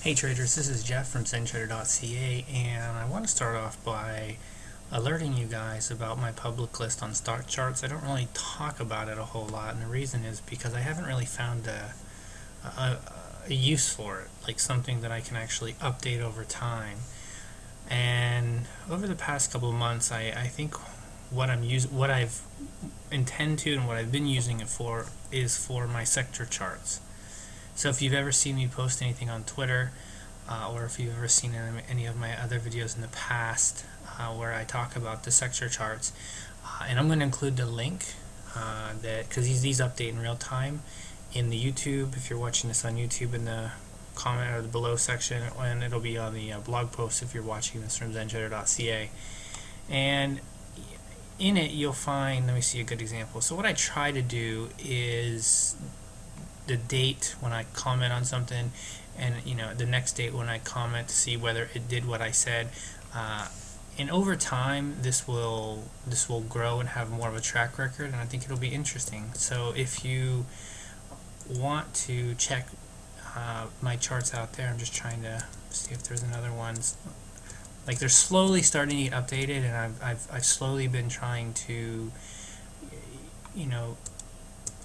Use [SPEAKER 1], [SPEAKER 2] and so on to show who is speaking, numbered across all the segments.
[SPEAKER 1] Hey traders, this is Jeff from ZenTrader.ca, and I want to start off by alerting you guys about my public list on stock charts. I don't really talk about it a whole lot, and the reason is because I haven't really found a use for it, like something that I can actually update over time. And over the past couple of months, I think what I've intend to and what I've been using it for is for my sector charts. So if you've ever seen me post anything on Twitter, or if you've ever seen any of my other videos in the past where I talk about the sector charts, and I'm going to include the link because these update in real time in the YouTube, if you're watching this on YouTube, in the comment or the below section, and it'll be on the blog post if you're watching this from ZenTrader.ca. And in it you'll find, let me see a good example. So what I try to do is the date when I comment on something, and the next date when I comment to see whether it did what I said. And over time, this will grow and have more of a track record, and I think it'll be interesting. So if you want to check my charts out there, I'm just trying to see if there's another ones. Like, they're slowly starting to get updated, and I've slowly been trying to,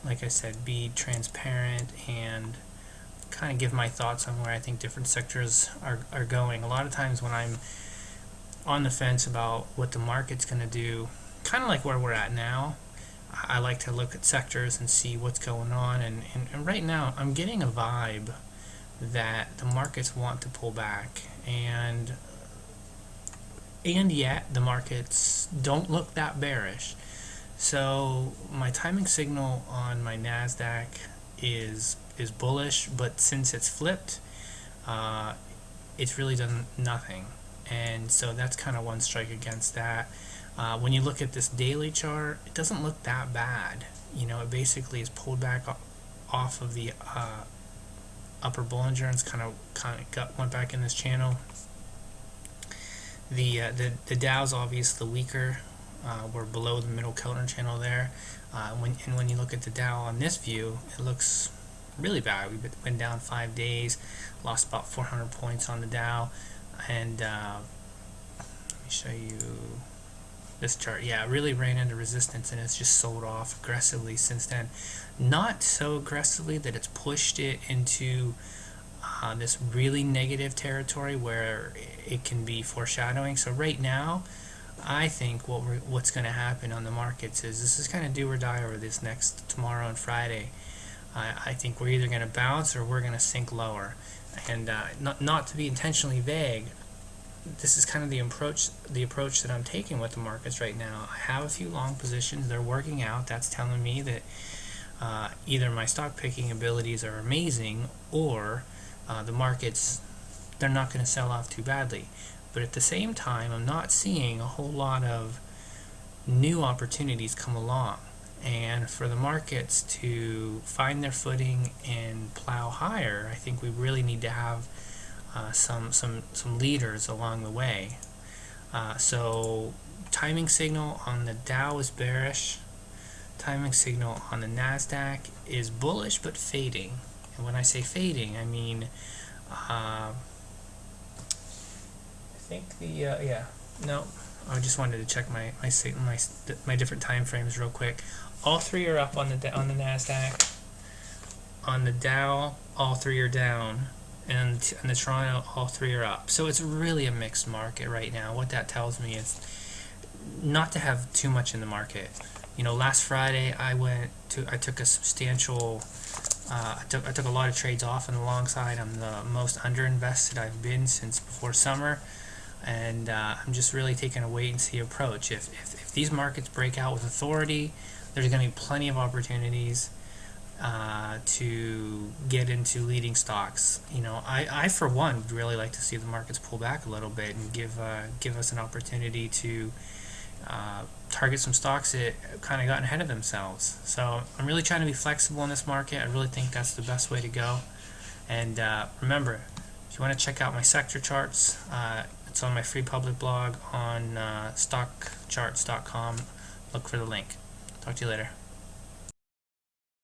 [SPEAKER 1] like I said, be transparent and kind of give my thoughts on where I think different sectors are going. A lot of times when I'm on the fence about what the market's going to do, kind of like where we're at now, I like to look at sectors and see what's going on. And right now, I'm getting a vibe that the markets want to pull back, and yet the markets don't look that bearish. So my timing signal on my NASDAQ is bullish, but since it's flipped, it's really done nothing. And so that's kind of one strike against that. When you look at this daily chart, it doesn't look that bad. It basically is pulled back off of the upper Bollinger and kind of went back in this channel. The Dow's obviously the weaker. We're below the middle Keltner channel there. When you look at the Dow on this view, it looks really bad. We went down 5 days, lost about 400 points on the Dow, and let me show you this chart. Yeah, it really ran into resistance, and it's just sold off aggressively since then. Not so aggressively that it's pushed it into this really negative territory where it can be foreshadowing. So right now, I think what's going to happen on the markets is this is kind of do or die over this next tomorrow and Friday. I think we're either going to bounce or we're going to sink lower. And not to be intentionally vague, this is kind of the approach that I'm taking with the markets right now. I have a few long positions. They're working out. That's telling me that either my stock picking abilities are amazing, or the markets, they're not going to sell off too badly. But at the same time, I'm not seeing a whole lot of new opportunities come along. And for the markets to find their footing and plow higher, I think we really need to have some leaders along the way. So timing signal on the Dow is bearish. Timing signal on the NASDAQ is bullish but fading. And when I say fading, I mean I think I just wanted to check my different time frames real quick. All three are up on the NASDAQ. On the Dow, all three are down, and on the Toronto, all three are up. So it's really a mixed market right now. What that tells me is not to have too much in the market. Last Friday I took a substantial. I took a lot of trades off on the long side. I'm the most underinvested I've been since before summer. And I'm just really taking a wait-and-see approach. If these markets break out with authority, there's going to be plenty of opportunities to get into leading stocks. I for one would really like to see the markets pull back a little bit and give us an opportunity to target some stocks that kind of gotten ahead of themselves. So I'm really trying to be flexible in this market. I really think that's the best way to go. And remember, if you want to check out my sector charts, it's on my free public blog on stockcharts.com. Look for the link. Talk to you later.